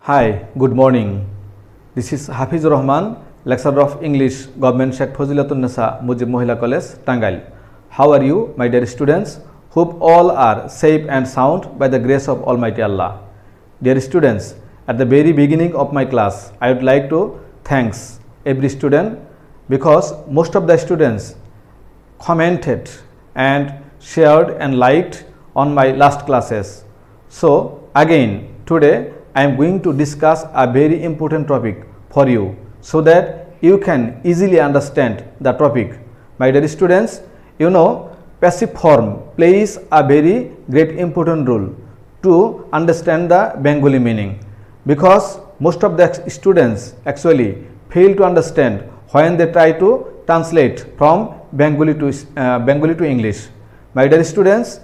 Hi, good morning. This is Hafizur Rahman, lecturer of English, Government Sheikh Fazilatun Nisa Mujib Mohila College, Tangail. How are you, my dear students? Hope all are safe and sound by the grace of Almighty Allah. Dear students, at the very beginning of my class, I would like to thank every student because most of the students commented and shared and liked on my last classes. So again, today I am going to discuss a very important topic for you so that you can easily understand the topic. My dear students, you know passive form plays a very great important role to understand the Bengali meaning, because most of the students actually fail to understand when they try to translate from Bengali to English. My dear students,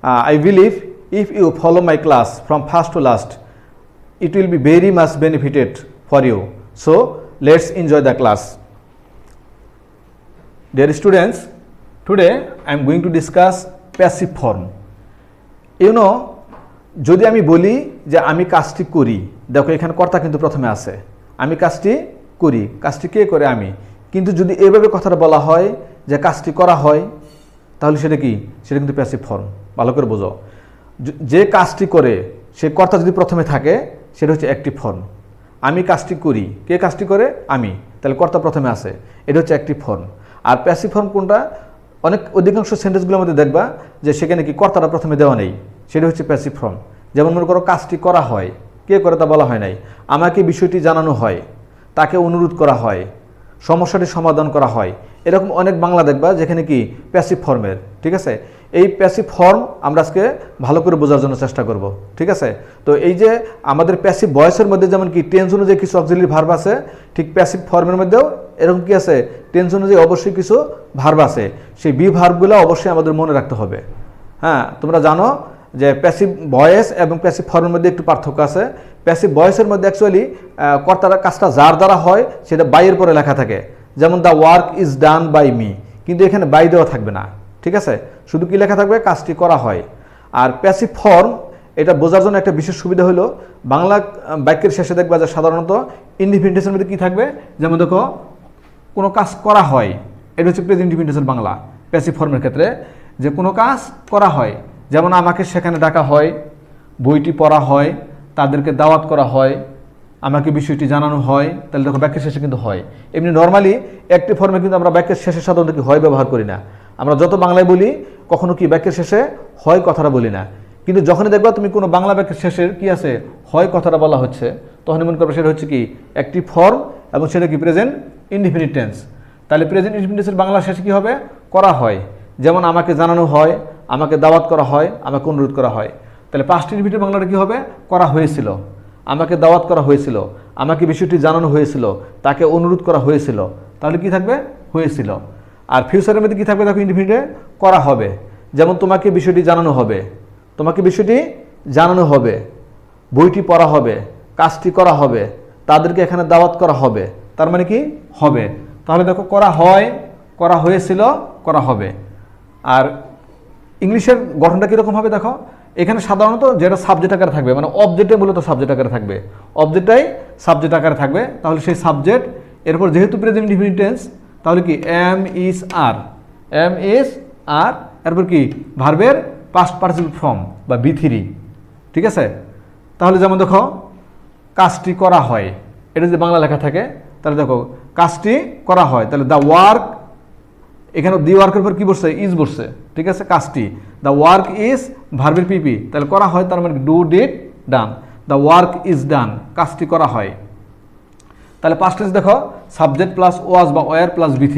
I believe if you follow my class from first to last, it will be very much benefited for you. So let's enjoy the class. Dear students, today I am going to discuss passive form. You know, যদি আমি বলি যে আমি কাজটি করি, দেখো এখানে কর্তা কিন্তু প্রথমে আছে, আমি কাজটি করি, কাজটি কে করে? আমি। কিন্তু যদি এইভাবে কথাটা বলা হয় যে কাজটি করা হয়, তাহলে সেটা কি? সেটা কিন্তু প্যাসিভ ফর্ম। ভালো করে বোঝো, যে কাজটি করে সে কর্তা যদি প্রথমে থাকে সেটা হচ্ছে অ্যাক্টিভ ফর্ম। আমি কাজটি করি, কে কাজটি করে? আমি, তাহলে কর্তা প্রথমে আছে, এটা হচ্ছে অ্যাক্টিভ ফর্ম। আর প্যাসিভ ফর্ম কোনটা? অধিকাংশ সেন্টেন্সগুলোর মধ্যে দেখবা যে সেখানে কি কর্তাটা প্রথমে দেওয়া নেই, সেটা হচ্ছে প্যাসিভ ফর্ম। যেমন মনে করো কাজটি করা হয়, কে করে তা বলা হয় নাই, আমাকে বিষয়টি জানানো হয়, তাকে অনুরোধ করা হয়, সমস্যাটি সমাধান করা হয়, এরকম অনেক বাংলা দেখবা যেখানে কি প্যাসিভ ফর্মের। ঠিক আছে, এই প্যাসিভ ফর্ম আমরা আজকে ভালো করে বোঝার জন্য চেষ্টা করব। ঠিক আছে, তো এই যে আমাদের প্যাসিভ ভয়েসের মধ্যে যেমন কি টেন্স অনুযায়ী কিছু অক্সিলারি ভার্ব আছে, ঠিক প্যাসিভ ফর্মের মধ্যেও এরকম কি আছে, টেন্স অনুযায়ী অবশ্যই কিছু ভার্ব আছে। সেই বি ভার্বগুলো অবশ্যই আমাদের মনে রাখতে হবে। হ্যাঁ, তোমরা জানো যে প্যাসিভ ভয়েস এবং প্যাসিভ ফর্মের মধ্যে একটু পার্থক্য আছে। প্যাসিভ ভয়েসের মধ্যে অ্যাকচুয়ালি কর্তারা কাজটা যার দ্বারা হয় সেটা বাইয়ের পরে লেখা থাকে, যেমন the work is done by me, কিন্তু এখানে বাই দেওয়া থাকবে না। ঠিক আছে, শুধু কি লেখা থাকবে? কাজটি করা হয়। আর প্যাসিভ ফর্ম এটা বোঝার জন্য একটা বিশেষ সুবিধা হলো বাংলা বাক্যের শেষে দেখবা যে সাধারণত ইনডিফিনিটের মধ্যে কি থাকবে, যেমন দেখো কোনো কাজ করা হয়, এটা হচ্ছে প্রেজেন্ট ইনডিফিনিটের বাংলা প্যাসিভ ফর্মের ক্ষেত্রে, যে কোনো কাজ করা হয়, যেমন আমাকে সেখানে ডাকা হয়, বইটি পড়া হয়, তাদেরকে দাওয়াত করা হয়, আমাকে বিষয়টি জানানো হয়, তাহলে দেখো বাক্যের শেষে কিন্তু হয়। এমনি নর্মালি অ্যাক্টিভ ফর্মে কিন্তু আমরা বাক্যের শেষে সাধারণত কি হয় ব্যবহার করি না। আমরা যত বাংলায় বলি কখনো কি বাক্যের শেষে হয় কথাটা বলি না, কিন্তু যখনই দেখবা তুমি কোনো বাংলা বাক্যের শেষে কি আছে, হয় কথাটা বলা হচ্ছে, তখনই মনে করবে সেটা হচ্ছে কি অ্যাক্টিভ ফর্ম এবং সেটা কি প্রেজেন্ট ইনডিফিনিট টেন্স। তাহলে প্রেজেন্ট ইনডিফিনিটের বাংলা শেষে কি হবে? করা হয়। যেমন আমাকে জানানো হয়, আমাকে দাওয়াত করা হয়, আমাকে অনুরোধ করা হয়। তাহলে পাস্ট ইনডিফিনিটের বাংলাটা কি হবে? করা হয়েছিল, আমাকে দাওয়াত করা হয়েছিল, আমাকে বিষয়টি জানানো হয়েছিল, তাকে অনুরোধ করা হয়েছিল, তাহলে কি থাকবে? হয়েছিল। আর ফিউচারের মধ্যে কি থাকবে? দেখো ইনডিফিনিটে করা হবে, যেমন তোমাকে বিষয়টি জানানো হবে, তোমাকে বিষয়টি জানানো হবে, বইটি পড়া হবে, কাজটি করা হবে, তাদেরকে এখানে দাওয়াত করা হবে, তার মানে কি হবে। তাহলে দেখো করা হয়, করা হয়েছিল, করা হবে। আর ইংলিশের গঠনটা কীরকম হবে দেখো, এখানে সাধারণত যেটা সাবজেক্ট আকারে থাকবে, মানে অবজেক্টে মূলত সাবজেক্ট আকারে থাকবে, অবজেক্টটাই সাবজেক্ট আকারে থাকবে। তাহলে সেই সাবজেক্ট এরপর যেহেতু প্রেজেন্ট ইনডিফিনিট টেন্স, তাহলে কি am is are, am is are, এরপর কি ভার্বের পাস্ট পার্টিসিপল ফর্ম বা বি3। ঠিক আছে, তাহলে যেমন দেখো কাজটি করা হয়, এটা যদি বাংলা লেখা থাকে তাহলে দেখো কাজটি করা হয়, তাহলে দ্য ওয়ার্ক, এখানে দি ওয়ার্কের পর কি বসছে? ইজ বসছে। ঠিক আছে, কাজটি, দ্য ওয়ার্ক ইজ ভার্বের পিপি, তাহলে করা হয়, তার মানে do did done, the work is ডান, কাজটি করা হয়। তাহলে পাস্ট টেন্স দেখো সাবজেক্ট প্লাস ওয়াজ বা ওয়ার প্লাস বি3,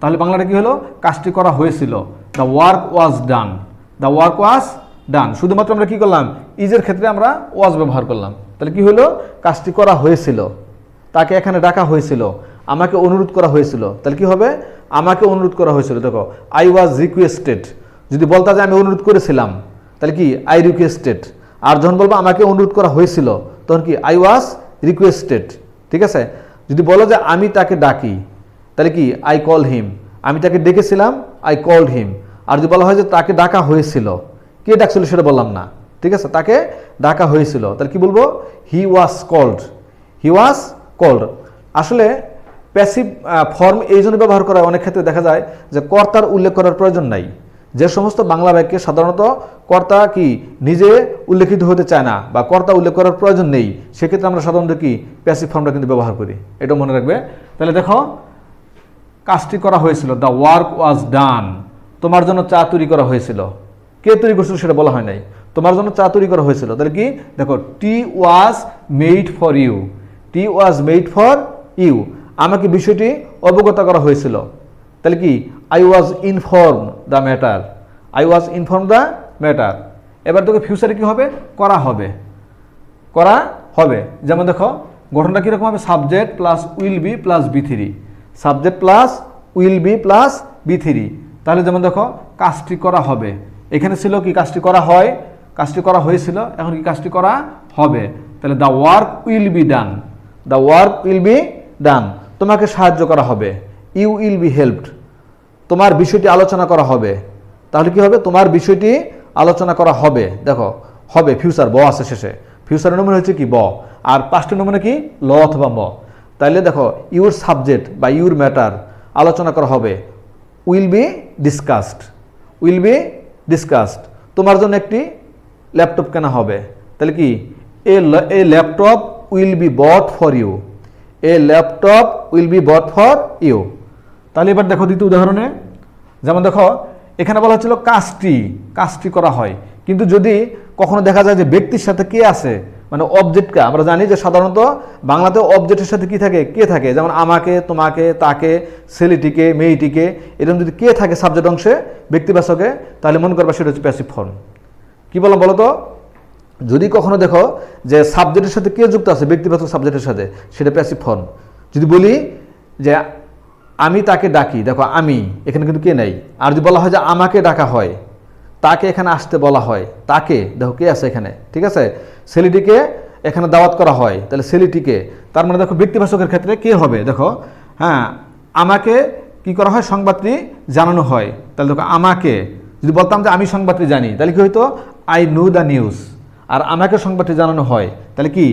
তাহলে বাংলাটা কি হলো? কাজটি করা হয়েছিল, the work was done, the work was done. শুধুমাত্র আমরা কি করলাম? ইজের ক্ষেত্রে আমরা ওয়াজ ব্যবহার করলাম, তাহলে কি হলো? কাজটি করা হয়েছিল, তাকে এখানে ডাকা হয়েছিল, আমাকে অনুরোধ করা হয়েছিল, তাহলে কি হবে? আমাকে অনুরোধ করা হয়েছিল। দেখো আই ওয়াজ রিকোয়েস্টেড, যদি বলতা যে আমি অনুরোধ করেছিলাম তাহলে কি আই রিকোয়েস্টেড। আর যখন বলবো আমাকে অনুরোধ করা হয়েছিল তখন কি আই ওয়াজ রিকোয়েস্টেড। ঠিক আছে, যদি বলো যে আমি তাকে ডাকি তাহলে কি আই কল হিম, আমি তাকে ডেকেছিলাম, আই কলড হিম। আর যদি বলা হয় যে তাকে ডাকা হয়েছিল, কে ডাকছিল সেটা বললাম না, ঠিক আছে, তাকে ডাকা হয়েছিল। তাহলে কি বলবো? He was called, he was called. আসলে প্যাসিভ ফর্ম এই জন্য ব্যবহার করা হয়, অনেক ক্ষেত্রে দেখা যায় যে কর্তার উল্লেখ করার প্রয়োজন নাই। যে সমস্ত বাংলা বাক্যে সাধারণত কর্তা কি নিজে উল্লেখিত হতে চায় না বা কর্তা উল্লেখ করার প্রয়োজন নেই, সেক্ষেত্রে আমরা সাধারণত কি প্যাসিভ ফর্মটা কিন্তু ব্যবহার করি, এটা মনে রাখবে। তাহলে দেখো, কাজটি করা হয়েছিল, দ্য ওয়ার্ক ওয়াজ ডান, তোমার জন্য চা তৈরি করা হয়েছিল। কে তৈরি করছিল সেটা বলা হয় নাই, তোমার জন্য চা তৈরি করা হয়েছিল। তাহলে কি দেখো, tea was made for you, tea was made for you, আমাকে বিষয়টি অবগত করা হয়েছিল। তাহলে কি I was inform the matter, I was inform the matter. এবার তোকে ফিউচারে কি হবে? করা হবে, করা হবে। যেমন দেখো গঠনটা কীরকম হবে? Subject plus will be plus V three, subject plus will be plus V three. তাহলে যেমন দেখো, কাজটি করা হবে, এখানে ছিল কি কাজটি করা হয়, কাজটি করা হয়েছিল, এখন কি কাজটি করা হবে। তাহলে the work will be done, the work will be done, তোমাকে সাহায্য করা হবে, ইউ উইল বি হেল্পড, তোমার বিষয়টি আলোচনা করা হবে। তাহলে কি হবে? তোমার বিষয়টি আলোচনা করা হবে। দেখো হবে ফিউচার, ব আছে শেষে, ফিউচারের নমুনা হচ্ছে কি ব, আর পাস্টের নমুনা কি ল অথবা ম। তাইলে দেখো ইউর সাবজেক্ট বা ইউর ম্যাটার আলোচনা করা হবে, will be discussed, will be discussed, তোমার জন্য একটি ল্যাপটপ কেনা হবে। তাহলে কি a laptop will be bought for you, a laptop will be bought for you. তাহলে এবার দেখো দ্বিতীয় উদাহরণে, যেমন দেখো এখানে বলা হচ্ছিল কাজটি, কাজটি করা হয়, কিন্তু যদি কখনো দেখা যায় যে ব্যক্তির সাথে কে আছে, মানে অবজেক্টকে, আমরা জানি যে সাধারণত বাংলাতে অবজেক্টের সাথে কি থাকে? কে থাকে। যেমন আমাকে, তোমাকে, তাকে, ছেলেটিকে, মেয়েটিকে, এরকম যদি কে থাকে সাবজেক্ট অংশে ব্যক্তিবাচকে, তাহলে মনে করবা সেটা হচ্ছে প্যাসিভ ফর্ম। কি বললাম বলো তো? যদি কখনো দেখো যে সাবজেক্টের সাথে কে যুক্ত আছে, ব্যক্তিবাচক সাবজেক্টের সাথে, সেটা প্যাসিভ ফর্ম। যদি বলি যে আমি তাকে ডাকি, দেখো আমি, এখানে কিন্তু কে নেই। আর যদি বলা হয় যে আমাকে ডাকা হয়, তাকে এখানে আসতে বলা হয়, তাকে, দেখো কে আছে এখানে, ঠিক আছে। ছেলেটিকে এখানে দাওয়াত করা হয়, তাহলে ছেলেটিকে, তার মানে দেখো ব্যক্তিবাচকের ক্ষেত্রে কে হবে? দেখো হ্যাঁ, আমাকে কি করা হয়? সংবাদটি জানানো হয়। তাহলে দেখো আমাকে, যদি বলতাম যে আমি সংবাদটি জানি, তাহলে কি হইতো? I know the news. আর আমাকে সংবাদটি জানানো হয়, তাহলে কি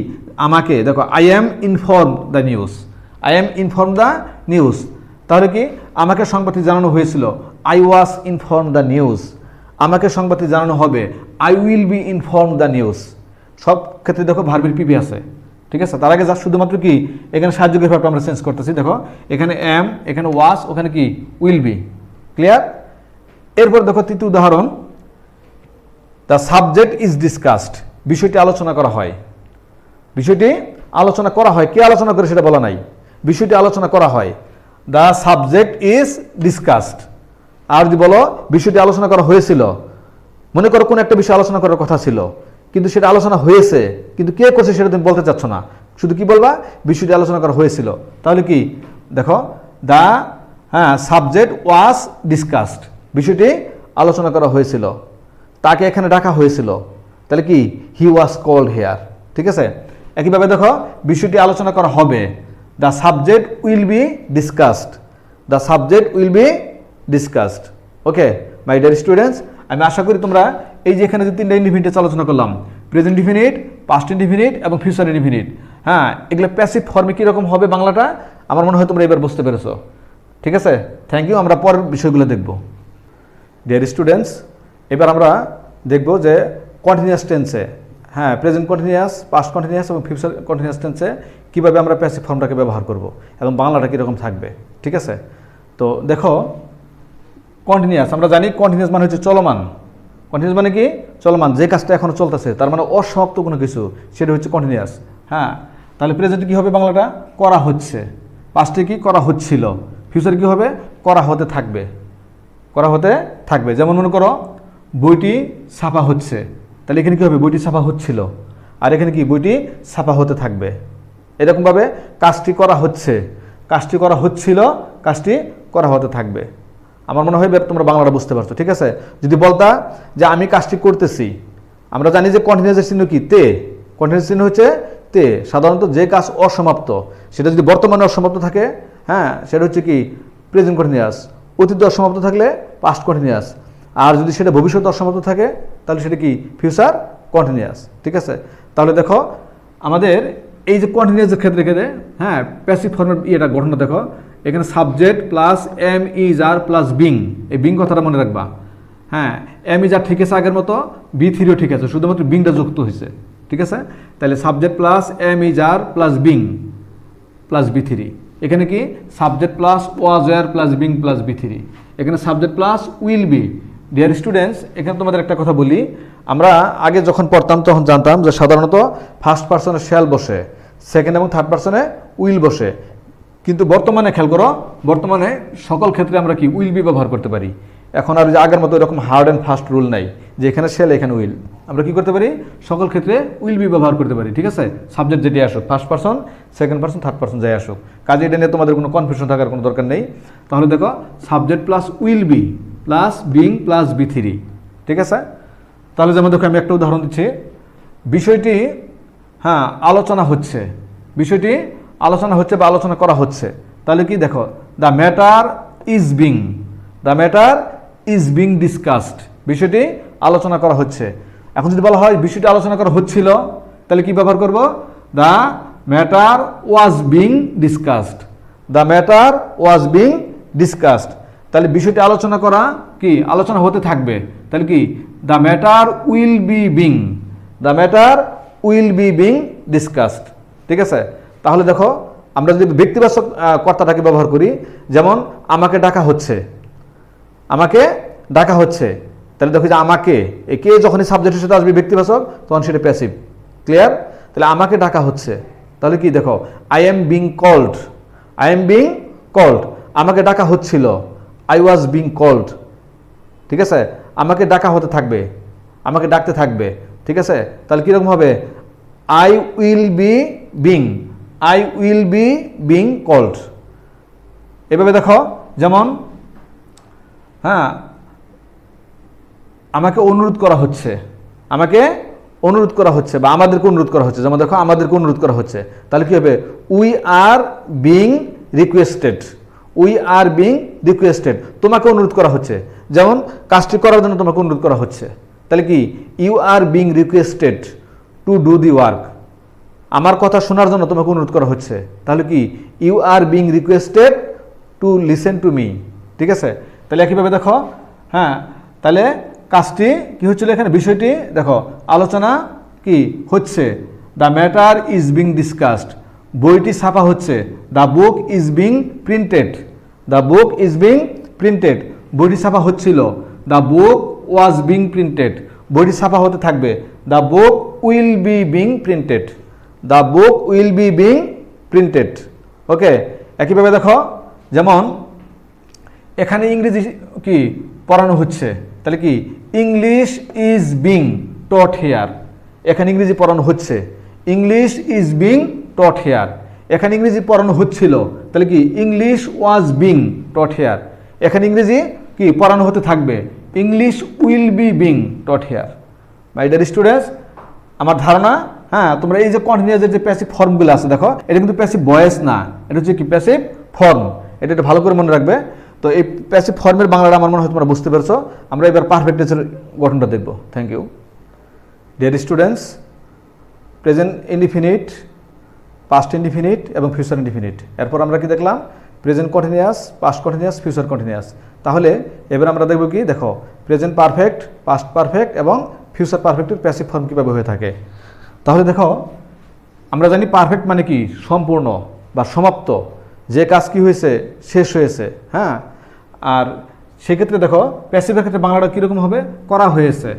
আমাকে, দেখো I am inform the news, I am inform the news. তাহলে কি আমাকে সংবাদটি জানানো হয়েছিল, I was inform the news, আমাকে সংবাদটি জানানো হবে, I will be inform the news. সব ক্ষেত্রে দেখো ভার্বের পিপি আছে, ঠিক আছে। তার আগে যা শুধুমাত্র কি এখানে সাহায্যের ভার্বটা আমরা চেঞ্জ করতেছি। দেখো এখানে অ্যাম, এখানে ওয়াজ, ওখানে কি উইল বি। ক্লিয়ার? এরপর দেখো তৃতীয় উদাহরণ, দ্য সাবজেক্ট ইজ ডিসকাসড, বিষয়টি আলোচনা করা হয়, বিষয়টি আলোচনা করা হয়, কে আলোচনা করে সেটা বলা নাই, বিষয়টি আলোচনা করা হয়, দ্য সাবজেক্ট ইজ ডিসকাসড। আর যদি বলো বিষয়টি আলোচনা করা হয়েছিল, মনে করো কোন একটা বিষয় আলোচনা করার কথা ছিল, কিন্তু সেটা আলোচনা হয়েছে, কিন্তু কে করছে সেটা তুমি বলতে চাচ্ছ না, শুধু কি বলবা? বিষয়টি আলোচনা করা হয়েছিল। তাহলে কি দেখো দ্য সাবজেক্ট ওয়াজ ডিসকাসড, বিষয়টি আলোচনা করা হয়েছিল, তাকে এখানে ডাকা হয়েছিল, তাহলে কি হি ওয়াজ কল্ড হেয়ার, ঠিক আছে। একইভাবে দেখো বিষয়টি আলোচনা করা হবে, the subject will be discussed, the subject will be discussed. Okay my dear students, আমি আশা করি তোমরা এই যে এখানে যে তিনটা ইনডিফিনিট আলোচনা করলাম, প্রেজেন্ট ইনডিফিনিট, পাস্ট ইনডিফিনিট এবং ফিউচার ইনডিফিনিট, হ্যাঁ, এগুলো প্যাসিভ ফর্মে কীরকম হবে বাংলাটা, আমার মনে হয় তোমরা এবার বুঝতে পেরেছো, ঠিক আছে। Thank you. আমরা পরের বিষয়গুলো দেখব। ডিয়ার স্টুডেন্টস, এবার আমরা দেখব যে কন্টিনিউয়াস টেন্সে, হ্যাঁ, প্রেজেন্ট কন্টিনিউয়াস, পাস্ট কন্টিনিউয়াস এবং ফিউচার কন্টিনিউয়াস টেন্সে কীভাবে আমরা প্যাসিভ ফর্মটাকে ব্যবহার করব এবং বাংলাটা কীরকম থাকবে, ঠিক আছে। তো দেখো কন্টিনিউয়াস, আমরা জানি কন্টিনিউয়াস মানে হচ্ছে চলমান, কন্টিনিউয়াস মানে কি চলমান, যে কাজটা এখনও চলতেছে, তার মানে অসমাপ্ত কোনো কিছু, সেটা হচ্ছে কন্টিনিউয়াস। হ্যাঁ, তাহলে প্রেজেন্টে কী হবে বাংলাটা? করা হচ্ছে, পাস্টে কি করা হচ্ছিল, ফিউচারে কী হবে? করা হতে থাকবে, করা হতে থাকবে। যেমন মনে করো বইটি ছাপা হচ্ছে, তাহলে এখানে কী হবে? বইটি ছাপা হচ্ছিল, আর এখানে কি বইটি ছাপা হতে থাকবে। এরকমভাবে কাজটি করা হচ্ছে, কাজটি করা হচ্ছিল, কাজটি করা হতে থাকবে। আমার মনে হয় তোমরা বাংলাটা বুঝতে পারছো, ঠিক আছে। যদি বলতা যে আমি কাজটি করতেছি, আমরা জানি যে কন্টিনিউয়াসের চিহ্ন কি? তে। কন্টিনিউয়াস চিহ্ন হচ্ছে তে। সাধারণত যে কাজ অসমাপ্ত, সেটা যদি বর্তমানে অসমাপ্ত থাকে, হ্যাঁ, সেটা হচ্ছে কি প্রেজেন্ট কন্টিনিউয়াস। অতীতে অসমাপ্ত থাকলে পাস্ট কন্টিনিউয়াস। আর যদি সেটা ভবিষ্যতে অসমাপ্ত থাকে, তাহলে সেটা কি ফিউচার কন্টিনিউয়াস, ঠিক আছে। তাহলে দেখো আমাদের এই যে কন্টিনিউয়াসের ক্ষেত্রে হ্যাঁ প্যাসিভ ফর্মের এটা গঠনটা দেখো, এখানে subject plus am is are plus being, এই বিং কথাটা মনে রাখবা। হ্যাঁ এম ইজ আর ঠিক আছে আগের মতো, বি থ্রিও ঠিক আছে, শুধুমাত্র বিংটা যুক্ত হয়েছে, ঠিক আছে। তাহলে subject plus am is are plus being plus V three, এখানে কি subject plus was were plus being plus V three, এখানে subject plus will be. Dear students, এখানে তোমাদের একটা কথা বলি, আমরা আগে যখন পড়তাম তখন জানতাম যে সাধারণত ফার্স্ট পার্সনে শ্যাল বসে, সেকেন্ড এবং থার্ড পার্সনে উইল বসে, কিন্তু বর্তমানে খেয়াল করো, বর্তমানে সকল ক্ষেত্রে আমরা কি উইল বি ব্যবহার করতে পারি। এখন আর যে আগের মতো এরকম হার্ড অ্যান্ড ফাস্ট রুল নাই যে এখানে শ্যাল এখানে উইল, আমরা কি করতে পারি সকল ক্ষেত্রে উইল বি ব্যবহার করতে পারি, ঠিক আছে। সাবজেক্ট যেটি আসুক, first person, second person, third person যাই আসুক, কাজে এটা নিয়ে তোমাদের কোনো কনফিউশন থাকার কোনো দরকার নেই। তাহলে দেখো subject plus will be plus being plus V three, ঠিক আছে। তাহলে যেমন দেখো আমি একটা উদাহরণ দিচ্ছি, বিষয়টি হ্যাঁ আলোচনা হচ্ছে, বিষয়টি আলোচনা হচ্ছে বা আলোচনা করা হচ্ছে, তাহলে কি দেখো the matter is being, the matter is being discussed, বিষয়টি আলোচনা করা হচ্ছে। এখন যদি বলা হয় বিষয়টি আলোচনা করা হচ্ছিল, তাহলে কি ব্যবহার করব, the matter was being discussed, the matter was being discussed. তাহলে বিষয়টি আলোচনা করা কি আলোচনা হতে থাকবে, তাহলে কি the matter will be being, the matter will be being discussed, ঠিক আছে। তাহলে দেখো আমরা যদি ব্যক্তিবাচক কর্তাটাকে ব্যবহার করি, যেমন আমাকে ডাকা হচ্ছে, আমাকে ডাকা হচ্ছে, তাহলে দেখো যে আমাকে কে যখনই সাবজেক্টের সাথে আসবে ব্যক্তিবাচক তখন সেটা প্যাসিভ, ক্লিয়ার। তাহলে আমাকে ডাকা হচ্ছে, তাহলে কি দেখো I am being called, I am being called, আমাকে ডাকা হচ্ছিল, আই ওয়াজ বিং কল্ড, ঠিক আছে। আমাকে ডাকা হতে থাকবে, আমাকে ডাকতে থাকবে, ঠিক আছে। তাহলে কীরকম হবে, I will be being, I will be being called. এভাবে দেখো যেমন হ্যাঁ আমাকে অনুরোধ করা হচ্ছে, আমাকে অনুরোধ করা হচ্ছে বা আমাদেরকে অনুরোধ করা হচ্ছে, যেমন দেখো আমাদেরকে অনুরোধ করা হচ্ছে, তাহলে কি হবে we are being requested, we are being requested, তোমাকে অনুরোধ করা হচ্ছে, যেমন কাজটি করার জন্য তোমাকে অনুরোধ করা হচ্ছে, তাহলে কি you are being requested to do the work, আমার কথা শোনার জন্য তোমাকে অনুরোধ করা হচ্ছে, তাহলে কি you are being requested to listen to me, ঠিক আছে। তাহলে একইভাবে দেখো হ্যাঁ তাহলে কাজটি কি হচ্ছিল, এখানে বিষয়টি দেখো আলোচনা কি হচ্ছে, the matter is being discussed, বইটি ছাপা হচ্ছে, the book is being printed, the book is being printed, বইটি ছাপা হচ্ছিল, the book was being printed, বইটি ছাপা হতে থাকবে, the book will be being printed, the book will be being printed, okay. একইভাবে দেখো যেমন এখানে ইংরেজি কি পড়ানো হচ্ছে, তাহলে কি English is being taught here, এখানে ইংরেজি পড়ানো হচ্ছে, English is being taught here, এখানে ইংরেজি পড়ানো হচ্ছিল, তাহলে কি English was being taught here, এখানে ইংরেজি কি পড়ানো হতে থাকবে, English will be being taught here. My dear students, আমার ধারণা হ্যাঁ তোমরা এই যে কন্টিনিউয়াসের যে প্যাসিভ ফর্মগুলো আছে দেখো, এটা কিন্তু প্যাসিভ ভয়েস না, এটা হচ্ছে কি প্যাসিভ ফর্ম, এটা একটু ভালো করে মনে রাখবে। তো এই প্যাসিভ ফর্মের বাংলাটা আমার মনে হয় তোমরা বুঝতে পেরেছো। আমরা এবার পারফেক্ট টেন্সের গঠনটা দেখব। Thank you dear students. Present indefinite, past indefinite এবং ফিউচার ইনডিফিনিট, এরপর আমরা কি দেখলাম present continuous, past continuous, future continuous. তাহলে এবার আমরা দেখব কি দেখো প্রেজেন্ট পারফেক্ট, পাস্ট পারফেক্ট এবং ফিউচার পারফেক্টের প্যাসিভ ফর্ম কীভাবে হয়ে থাকে। তাহলে দেখো আমরা জানি পারফেক্ট মানে কি সম্পূর্ণ বা সমাপ্ত, যে কাজ কি হয়েছে শেষ হয়েছে, হ্যাঁ। আর সেক্ষেত্রে দেখো প্যাসিভের ক্ষেত্রে বাংলাটা কীরকম হবে, করা হয়েছে,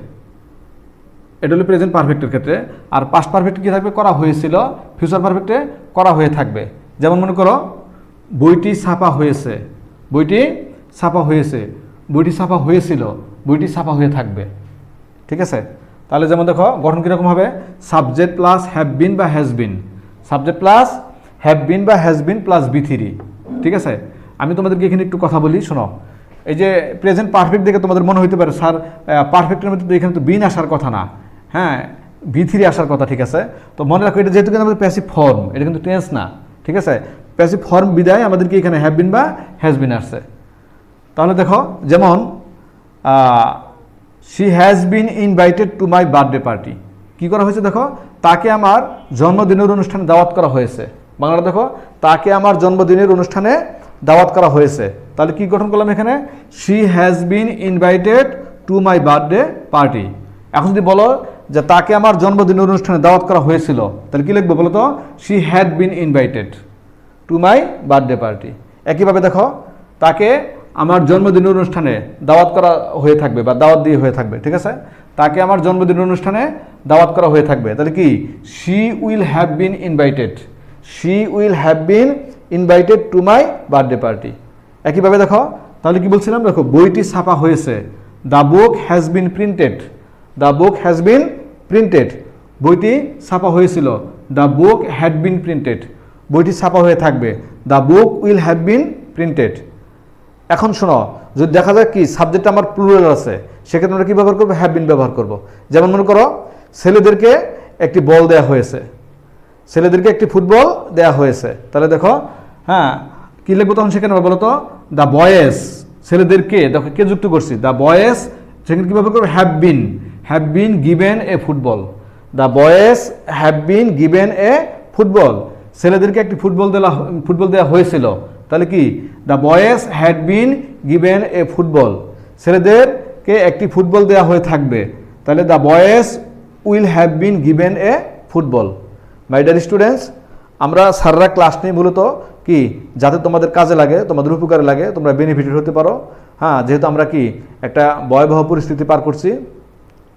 এটা হলো প্রেজেন্ট পারফেক্টের ক্ষেত্রে। আর পাস্ট পারফেক্টে কী থাকবে, করা হয়েছিল, ফিউচার পারফেক্টে করা হয়ে থাকবে। যেমন মনে করো বইটি ছাপা হয়েছে, বইটি ছাপা হয়েছে, বইটি ছাপা হয়েছিল, বইটি ছাপা হয়ে থাকবে, ঠিক আছে। তাহলে যেমন দেখো গঠন কীরকম হবে, সাবজেক্ট প্লাস হ্যাভ বিন বা has been, subject plus have been বা has been plus V three, ঠিক আছে। আমি তোমাদেরকে এখানে একটু কথা বলি, শোনো। এই যে প্রেজেন্ট পারফেক্ট দেখে তোমাদের মনে হতে পারে স্যার পারফেক্টের মধ্যে এখানে তো বিন আসার কথা না, হ্যাঁ বি থ্রি আসার কথা, ঠিক আছে। তো মনে রাখো এটা যেহেতু কিন্তু আমাদের প্যাসিভ ফর্ম, এটা কিন্তু টেন্স না, ঠিক আছে। প্যাসিভ ফর্ম বিদায় আমাদেরকে এখানে হ্যাভ বিন বা হ্যাজ বিন আসছে। তাহলে দেখো যেমন she has been invited to my birthday party, কি করা হয়েছে দেখো, তাকে আমার জন্মদিনের অনুষ্ঠানে দাওয়াত করা হয়েছে। বাংলাটা দেখো, তাকে আমার জন্মদিনের অনুষ্ঠানে দাওয়াত করা হয়েছে। তাহলে কি গঠন করলাম এখানে, she has been invited to my birthday party. এখন যদি বলো যে তাকে আমার জন্মদিনের অনুষ্ঠানে দাওয়াত করা হয়েছিল, তাহলে কি লিখবো বলো তো, she had been invited to my birthday party. একইভাবে দেখো, তাকে আমার জন্মদিনের অনুষ্ঠানে দাওয়াত করা হয়ে থাকবে বা দাওয়াত দিয়ে হয়ে থাকবে, ঠিক আছে, তাকে আমার জন্মদিনের অনুষ্ঠানে দাওয়াত করা হয়ে থাকবে। তাহলে কি, she will have been invited, she will have been invited to my birthday party. একইভাবে দেখো, তাহলে কি বলছিলাম, দেখো বইটি ছাপা হয়েছে, the book has been printed, the book has been printed, বইটি ছাপা হয়েছিল, the book had been printed, বইটি ছাপা হয়ে থাকবে, the book will have been printed. এখন শোনো, যদি দেখা যায় কি সাবজেক্ট আমার প্লুরাল আছে, সেক্ষেত্রে আমরা কি ব্যবহার করবো, হ্যাভ বিন ব্যবহার করব। যেমন মনে করো ছেলেদেরকে একটি বল দেয়া হয়েছে, ছেলেদেরকে একটি ফুটবল দেয়া হয়েছে, তাহলে দেখো হ্যাঁ কি লিখবো তখন সেখানে, বলো তো দ্য বয়েজ, ছেলেদেরকে দেখো কে যুক্ত করছি, দ্য বয়েজ, সেখানে কি ব্যবহার করবো, have been given a football, the boys have been given a football, ছেলেদেরকে একটি ফুটবল দেওয়া হয়েছিল। তাহলে কি, the boys had been given a football, ছেলেদেরকে একটি ফুটবল দেওয়া হয়ে থাকবে, তাহলে the boys will have been given a football. My dear students, আমরা স্যাররা ক্লাস নিই মূলত কি, যাতে তোমাদের কাজে লাগে, তোমাদের উপকারে লাগে, তোমরা বেনিফিটেড হতে পারো। হ্যাঁ, যেহেতু আমরা কি একটা ভয়াবহ পরিস্থিতি পার করছি,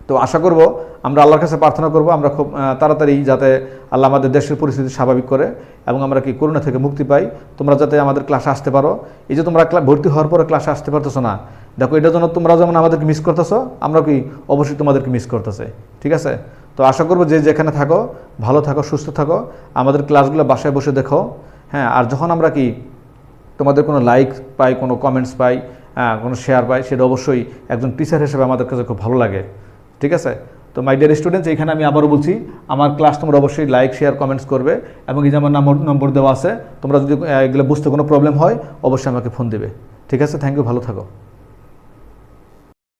তো আশা করব, আমরা আল্লাহর কাছে প্রার্থনা করব আমরা খুব তাড়াতাড়ি যাতে আল্লাহ আমাদের দেশের পরিস্থিতি স্বাভাবিক করে এবং আমরা কি করোনা থেকে মুক্তি পাই। তোমরা যাতে আমাদের ক্লাসে আসতে পারো, এই যে তোমরা ভর্তি হওয়ার পরে ক্লাসে আসতে পারতেছো না, দেখো এটার জন্য তোমরা যেমন আমাদেরকে মিস করতেছো, আমরা কি অবশ্যই তোমাদেরকে মিস করতেছে, ঠিক আছে। তো আশা করবো যে যেখানে থাকো ভালো থাকো, সুস্থ থাকো, আমাদের ক্লাসগুলো বাসায় বসে দেখো। হ্যাঁ, আর যখন আমরা কি তোমাদের কোনো লাইক পাই, কোনো কমেন্টস পাই, কোনো শেয়ার পাই, সেটা অবশ্যই একজন টিচার হিসেবে আমাদের কাছে খুব ভালো লাগে, ঠিক আছে। তো মাই ডিয়ার স্টুডেন্টস, এখানে আমি আবারও বলছি, আমার ক্লাস তোমরা অবশ্যই লাইক শেয়ার কমেন্টস করবে এবং এই যে আমার নম্বর দেওয়া আছে, তোমরা যদি এগুলো বুঝতে কোনো প্রবলেম হয় অবশ্যই আমাকে ফোন দেবে, ঠিক আছে। থ্যাংক ইউ, ভালো থাকো।